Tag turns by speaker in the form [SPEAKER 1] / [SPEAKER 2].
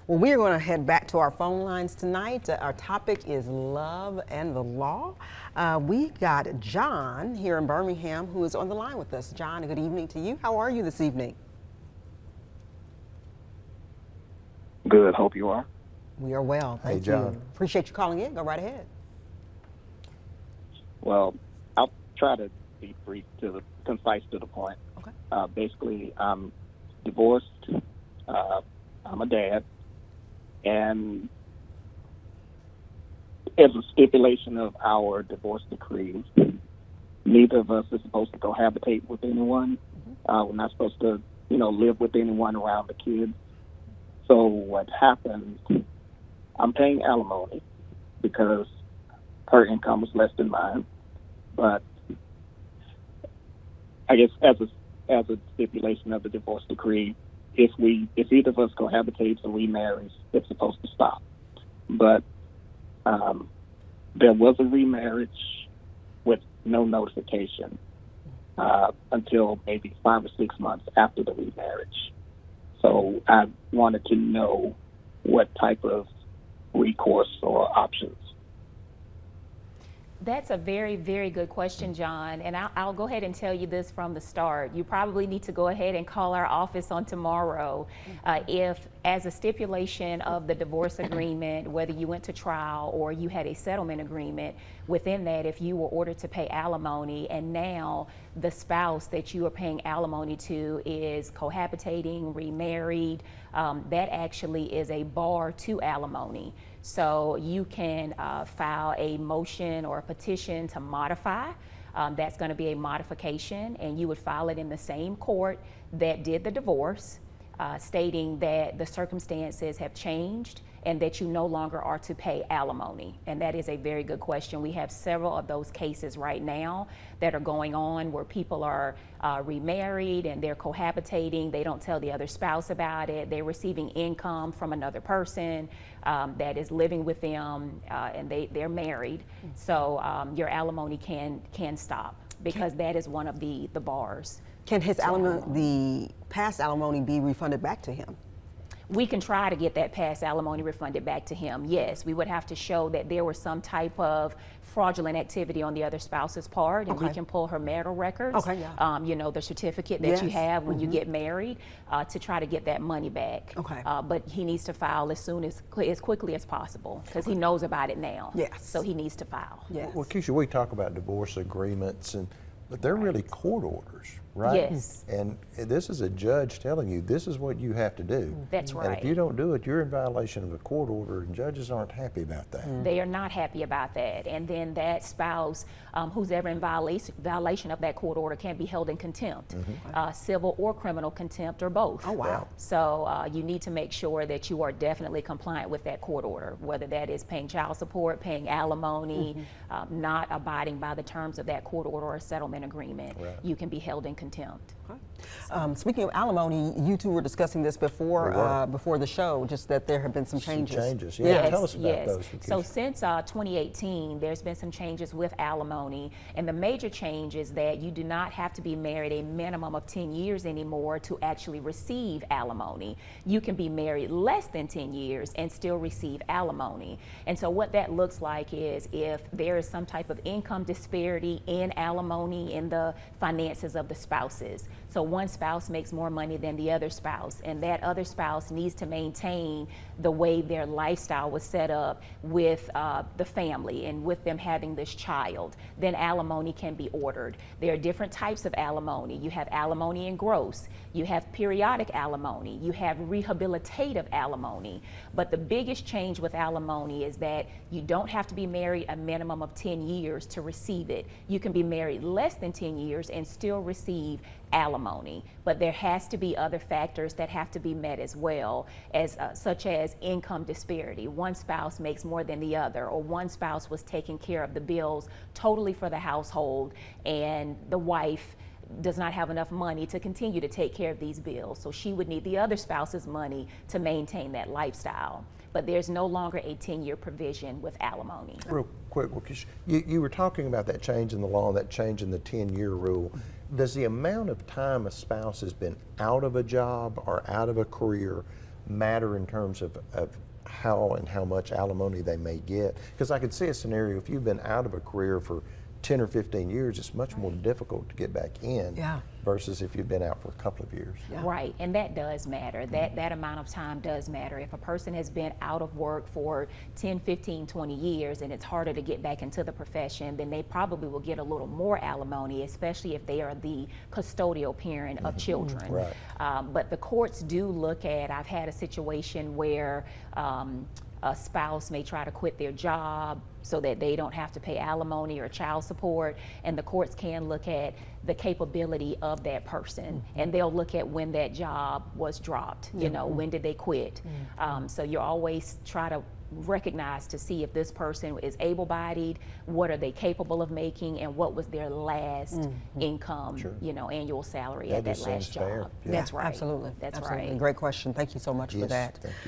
[SPEAKER 1] Well, we are going to head back to our phone lines tonight. Our topic is love and the law. We got John here in Birmingham who is on the line with us. John, good evening to you. How are you this evening?
[SPEAKER 2] Good, hope you are.
[SPEAKER 1] We are well, thank you.
[SPEAKER 3] John.
[SPEAKER 1] Appreciate you calling in. Go right ahead.
[SPEAKER 2] Well, I'll try to be brief concise to the point.
[SPEAKER 1] Okay.
[SPEAKER 2] Basically, I'm divorced. I'm a dad. And as a stipulation of our divorce decree, neither of us is supposed to cohabitate with anyone. We're not supposed to, live with anyone around the kids. So what happens, I'm paying alimony because her income was less than mine. But I guess as a stipulation of the divorce decree, if either of us cohabitates or remarries, it's supposed to stop. But there was a remarriage with no notification until maybe 5 or 6 months after the remarriage. So I wanted to know what type of recourse or options.
[SPEAKER 4] That's a very, very good question, John. And I'll go ahead and tell you this from the start. You probably need to go ahead and call our office on tomorrow. If, as a stipulation of the divorce agreement, whether you went to trial or you had a settlement agreement, within that, if you were ordered to pay alimony and now the spouse that you are paying alimony to is cohabitating, remarried, that actually is a bar to alimony. So you can file a motion or a petition to modify. That's going to be a modification, and you would file it in the same court that did the divorce, stating that the circumstances have changed and that you no longer are to pay alimony. And that is a very good question. We have several of those cases right now that are going on where people are remarried and they're cohabitating. They don't tell the other spouse about it. They're receiving income from another person that is living with them, and they're married. So your alimony can stop because that is one of the bars.
[SPEAKER 1] Can his the past alimony be refunded back to him?
[SPEAKER 4] We can try to get that past alimony refunded back to him. Yes, we would have to show that there was some type of fraudulent activity on the other spouse's part, and we can pull her marital records, the certificate that you have when you get married, to try to get that money back. But he needs to file as quickly as possible because he knows about it now.
[SPEAKER 1] Yes.
[SPEAKER 4] So he needs to file.
[SPEAKER 1] Yes.
[SPEAKER 3] Well, Keisha, we talk about divorce agreements, but they're really court orders, right?
[SPEAKER 4] Yes.
[SPEAKER 3] And this is a judge telling you this is what you have to do.
[SPEAKER 4] That's right.
[SPEAKER 3] And if you don't do it, you're in violation of a court order, and judges aren't happy about that.
[SPEAKER 4] They are not happy about that. And then that spouse who's ever in violation of that court order can be held in contempt, civil or criminal contempt, or both.
[SPEAKER 1] Oh, wow.
[SPEAKER 4] So you need to make sure that you are definitely compliant with that court order, whether that is paying child support, paying alimony, not abiding by the terms of that court order or settlement agreement. You can be held in contempt.
[SPEAKER 1] Speaking of alimony, you two were discussing this before before the show, just that there have been some changes.
[SPEAKER 3] Yeah. Tell us about those.
[SPEAKER 4] So since 2018, there's been some changes with alimony, and the major change is that you do not have to be married a minimum of 10 years anymore to actually receive alimony. You can be married less than 10 years and still receive alimony. And so what that looks like is if there is some type of income disparity in alimony in the finances of the spouses. So one spouse makes more money than the other spouse, and that other spouse needs to maintain the way their lifestyle was set up with the family and with them having this child, then alimony can be ordered. There are different types of alimony. You have alimony in gross, you have periodic alimony, you have rehabilitative alimony. But the biggest change with alimony is that you don't have to be married a minimum of 10 years to receive it. You can be married less than 10 years and still receive alimony, but there has to be other factors that have to be met as well, as such as income disparity. One spouse makes more than the other, or one spouse was taking care of the bills totally for the household, and the wife does not have enough money to continue to take care of these bills, so she would need the other spouse's money to maintain that lifestyle. But there's no longer a 10-year provision with alimony.
[SPEAKER 3] Real quick, you were talking about that change in the law, that change in the 10-year rule. Does the amount of time a spouse has been out of a job or out of a career matter in terms of how and how much alimony they may get? Because I could see a scenario, if you've been out of a career for 10 or 15 years, it's much more difficult to get back in versus if you've been out for a couple of years.
[SPEAKER 4] Right, and that does matter. That amount of time does matter. If a person has been out of work for 10, 15, 20 years and it's harder to get back into the profession, then they probably will get a little more alimony, especially if they are the custodial parent of children.
[SPEAKER 3] Right.
[SPEAKER 4] But the courts do look at, I've had a situation where a spouse may try to quit their job so that they don't have to pay alimony or child support, and the courts can look at the capability of that person, and they'll look at when that job was dropped, you know, when did they quit. So you always try to recognize to see if this person is able-bodied, what are they capable of making, and what was their last income, you know, annual salary at that last job.
[SPEAKER 3] Fair.
[SPEAKER 4] That's right.
[SPEAKER 1] Absolutely.
[SPEAKER 4] That's
[SPEAKER 1] Absolutely.
[SPEAKER 4] right.
[SPEAKER 1] Great question. Thank you so much for that.
[SPEAKER 3] Thank you.